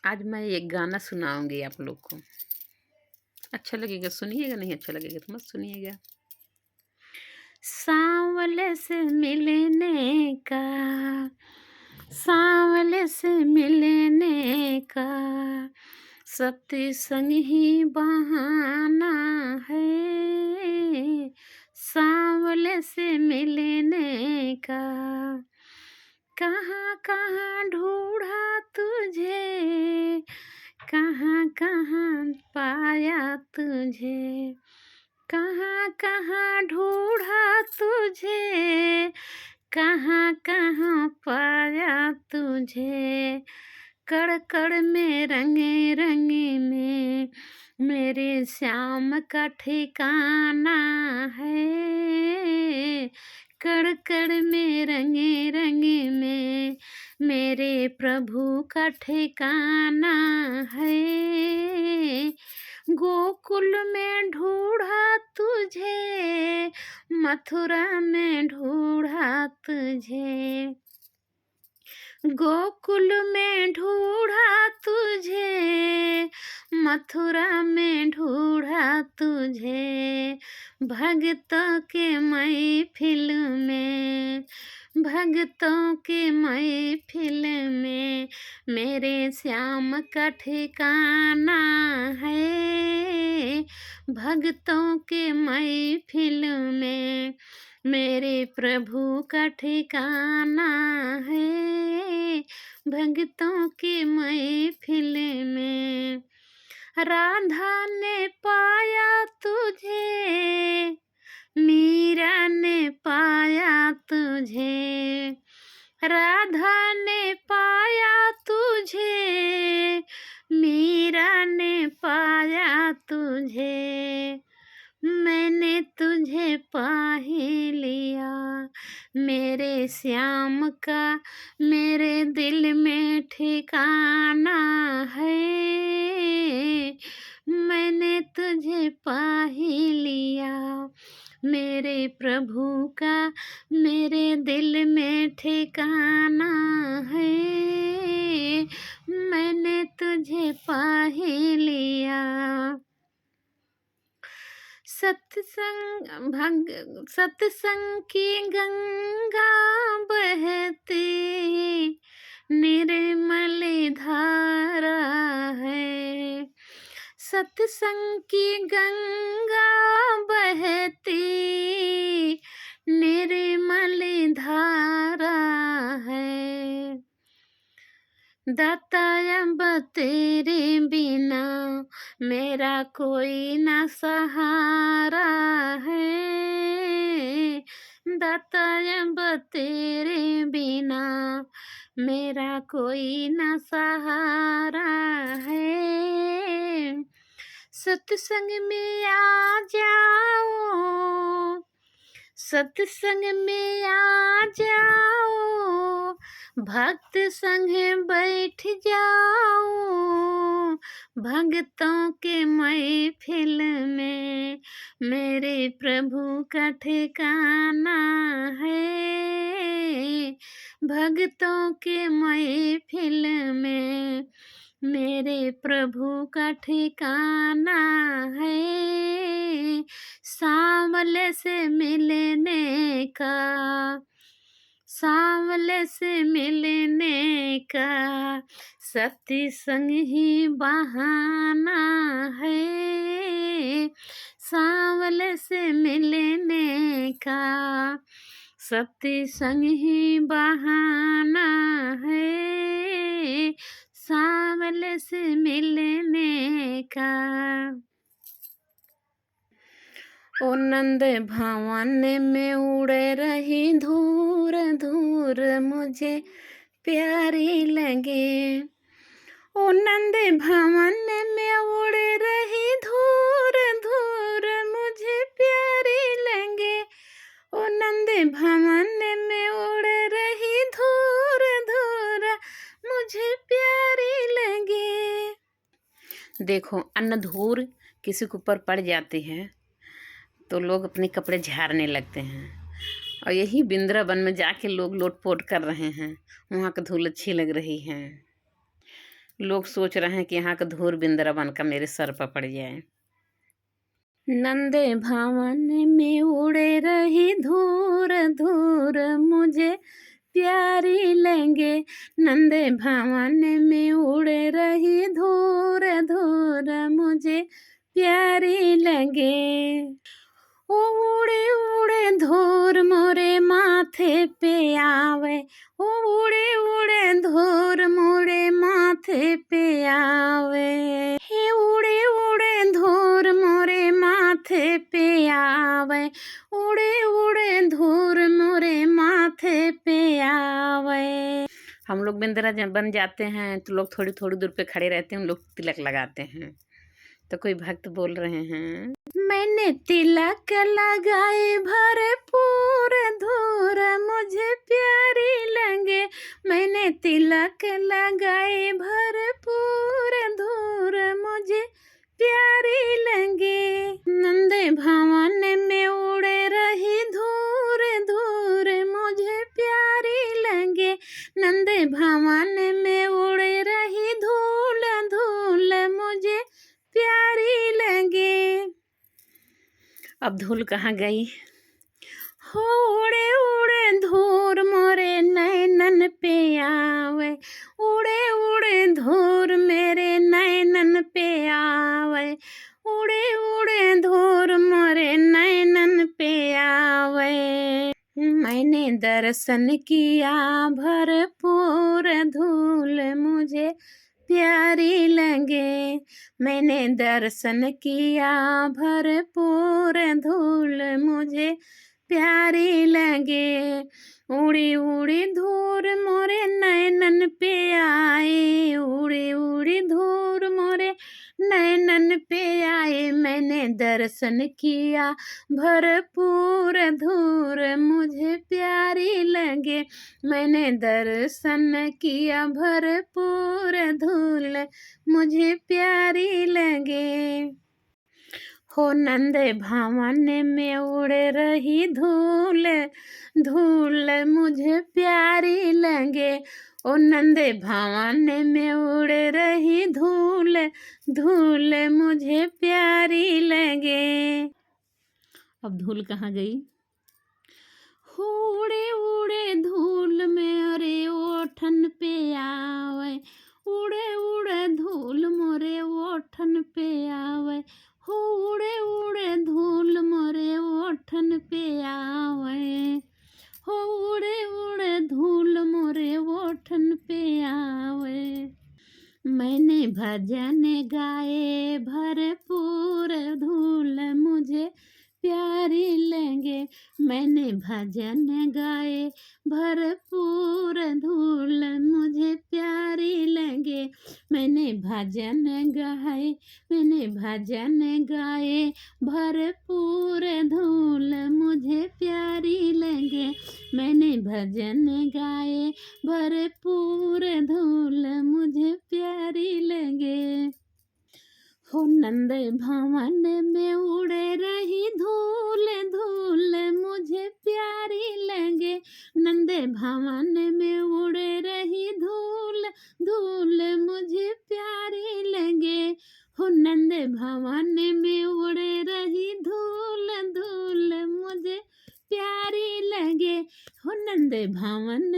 आज मैं एक गाना सुनाऊंगी आप लोग को। अच्छा लगेगा सुनिएगा, नहीं अच्छा लगेगा तो मत सुनिएगा। सांवले से मिलने का, सांवले से मिलने का सत्य संग ही बहाना है। सांवले से मिलने का कहाँ कहाँ ढूंढा तुझे, कहाँ कहाँ पाया तुझे, कहाँ कहाँ ढूंढा तुझे, कहाँ कहाँ पाया तुझे। कड़ कड़ में रंगे रंगे में मेरे श्याम का ठिकाना है। कड़ कड़ में रंगे रंगे में मेरे प्रभु का ठिकाना है। गोकुल में ढूंढा तुझे, मथुरा में ढूंढा तुझे, गोकुल में ढूंढा तुझे, मथुरा में ढूंढा तुझे। भक्तों के महफिल में, भक्तों के महफिल में मेरे श्याम का ठिकाना है। भक्तों के महफिल में मेरे प्रभु का ठिकाना है। भक्तों के महफिल में राधा ने पाया तुझे, मीरा ने पाया तुझे, राधा ने पाया तुझे, मीरा ने पाया तुझे। मैंने तुझे पा ही लिया, मेरे श्याम का मेरे दिल में ठिकाना है। मैंने तुझे पा ही लिया, मेरे प्रभु का मेरे दिल में ठिकाना है। मैंने तुझे पा ही लिया। सत्संग की गंगा बहती निर्मल धारा है। सत्संग की गंगा बहती निर्मल धारा है। दाता अब तेरे बिना मेरा कोई ना सहारा है। दाता अब तेरे बिना मेरा कोई ना सहारा है। सत्संग में आ जाओ, सत्संग में आ जाओ, भक्त संग बैठ जाओ। भक्तों के महफिल में मेरे प्रभु का ठिकाना है। भक्तों के महफिल में मेरे प्रभु का ठिकाना है। सांवले से मिलने का, सांवले से मिलने का सत्य संग ही बहाना है। सांवले से मिलने का सत्य संग ही बहाना है। सांवले से मिलने का। ओ नंद भवन में उड़े रही धूर धूर मुझे प्यारी लगे। ओ नंद भवन में उड़े रही धूर धूर मुझे प्यारी लगे। ओ नंद भवन में उड़े रही धूर धूर मुझे प्यारी लगे। देखो अन्न धूर किसी के ऊपर पड़ जाती है तो लोग अपने कपड़े झाड़ने लगते हैं, और यही वृंदावन में जाके लोग लोटपोट कर रहे हैं। वहाँ की धूल अच्छी लग रही है। लोग सोच रहे हैं कि यहाँ का धूर बिंद्रावन का मेरे सर पर पड़ जाए। नंदे भवन में उड़े रही धूर धूर मुझे प्यारी लगे। नंदे भवन में उड़े रही धूर धूर मुझे प्यारी लगे। ओ उड़े उड़े धूर मोरे माथे पे आवे। ओ उड़े उड़े धूर मोरे माथे पे आवे। हे उड़े उड़े धूर मोरे माथे पे आवे। उड़े उड़े धूर मोरे माथे पे आवे। हम लोग बिंद्रा जब बन जाते हैं तो लोग थोड़ी थोड़ी दूर पे खड़े रहते हैं, हम लोग तिलक लगाते हैं। तो कोई भक्त बोल रहे हैं, मैंने तिलक लगाए भरपूर धूर मुझे प्यारी लगे। मैंने तिलक लगाए भरपूर धूर मुझे प्यारी लगे। नंदे भवन में उड़े रही धूर धूर मुझे प्यारी लगे। नंदे भवन में उड़े रही धूल धूल मुझे प्यारी लगे। अब धूल कहाँ गई? हो उड़े उड़े धूर मोरे नैनन पे आवे। उड़े उड़े धूर मेरे नैनन पे आवे। उड़े उड़े धूर मोरे नैनन पे आवे। मैंने दर्शन किया भरपूर धूल मुझे प्यारी लगे। मैंने दर्शन किया भरपूर धूल मुझे प्यारी लगे। उड़ी उड़ी धूर मोरे नैनन पे आए। उड़ी उड़ी धूर मोरे नैनन पे आए। मैंने दर्शन किया भरपूर धूर मुझे प्यारी लगे। मैंने दर्शन किया भरपूर धूल मुझे प्यारी लगे। हो नंदे भवन में उड़ रही धूल धूल मुझे प्यारी लगे। ओ नंदे भवन में उड़ रही धूल धूल मुझे प्यारी लगे। अब धूल कहाँ गई? उड़े उड़े धूल मेरे ओठन पे आवे। उड़े उड़े धूल मोरे ओठन पे आवे। हो उड़े उड़े धूल मोरे ओठन पे आवे। हो उड़े उड़े धूल मोरे ओठन पे आवे। मैंने भजन गाए भरपूर धूल मुझे प्यारी लगे। मैंने भजन गाए भरपूर धूल मुझे प्यारी लगे। मैंने भजन गाए भरपूर धूल मुझे प्यारी लगे। मैंने भजन गाए भरपूर धूल मुझे प्यारी लगे। हो नंद भवन में उड़े रही धूल धूल मुझे प्यारी लगे। नंद भवन में उड़े रही धूल धूल मुझे प्यारी लगे। हो नंद भवन में उड़े रही धूल धूल मुझे प्यारी लगे। हो नंद भवन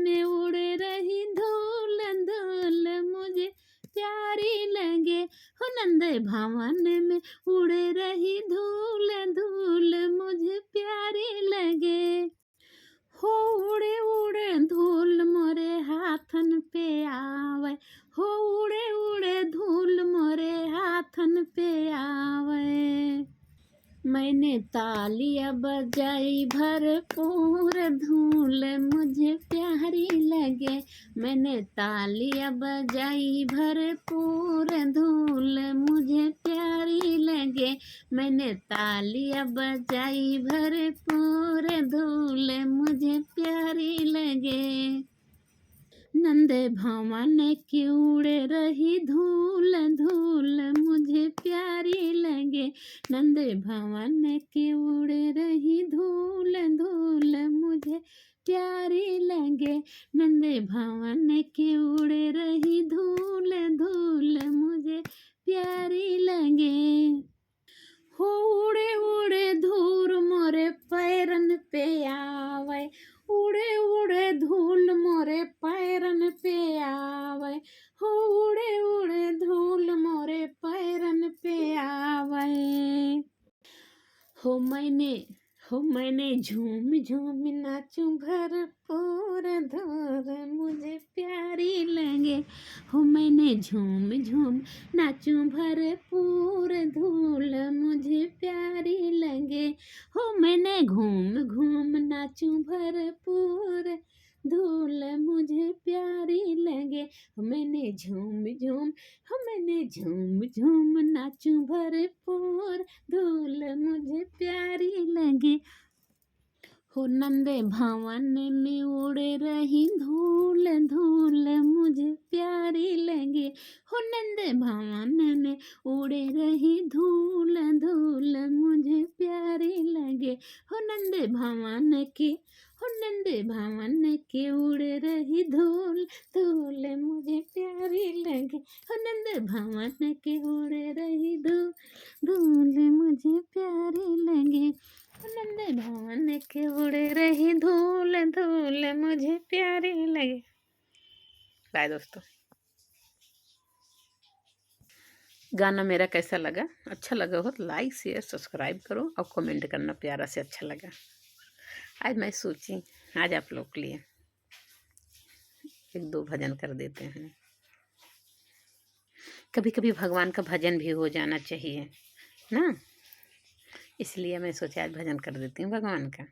में उड़े रही धूल धूल मुझे प्यारी लगे। हो नंद भवन में उड़े रही धूल धूल मुझे प्यारी लगे। हो उड़े उड़े धूल मोरे हाथन पे आवे। हो उड़े उड़े धूल मोरे हाथन पे आवे। मैंने तालियां बजाई भरपूर धूल मुझे प्यारी लगे। मैंने तालियां बजाई भरपूर धूल मुझे प्यारी लगे। मैंने तालियां बजाई भरपूर धूल मुझे प्यारी लगे। नंद भवन की उड़े रही धूल धूल मुझे प्यारी लगे। नंद भवन की उड़े रही धूल धूल मुझे प्यारी लगे। नंद भवन की उड़े रही धूल धूल मुझे प्यारी लगे। हो उड़े उड़े धूल मोरे पैरन पे आवे, उड़े उड़े धूल मोरे पैरन पे आवे, हो उड़े उड़े धूल मोरे पैरन पे आवे। हो मैंने झूम झूम नाचूं भरपूर धूल मुझे प्यारी लगे। हो मैंने झूम झूम नाचूं भरपूर धूल मुझे प्यारी लगे। हो मैंने घूम घूम नाचूं भरपूर धूल मुझे प्यारी लगे। हो मैंने झूम झूम नाचूं भरपूर धूल मुझे प्यारी लगे। हो नंद भवन में उड़े रही धूल धूल मुझे प्यारी लगे। हो नंद भवन में उड़े रही धूल धूल मुझे प्यारी लगे। हो नंद भवन की उड़े रही धूल धूल मुझे प्यारी लगे। हो नंद भवन की उड़े रही धूल धूल मुझे प्यारी लगे। नंद भवन के उड़े रही धूल धूल मुझे प्यारी लगे। बाय दोस्तों, गाना मेरा कैसा लगा? अच्छा लगा हो तो लाइक शेयर सब्सक्राइब करो और कमेंट करना प्यारा से अच्छा लगा। आज मैं सोची आज आप लोग के लिए एक दो भजन कर देते हैं। कभी कभी भगवान का भजन भी हो जाना चाहिए ना, इसलिए मैं सोचा आज भजन कर देती हूँ भगवान का।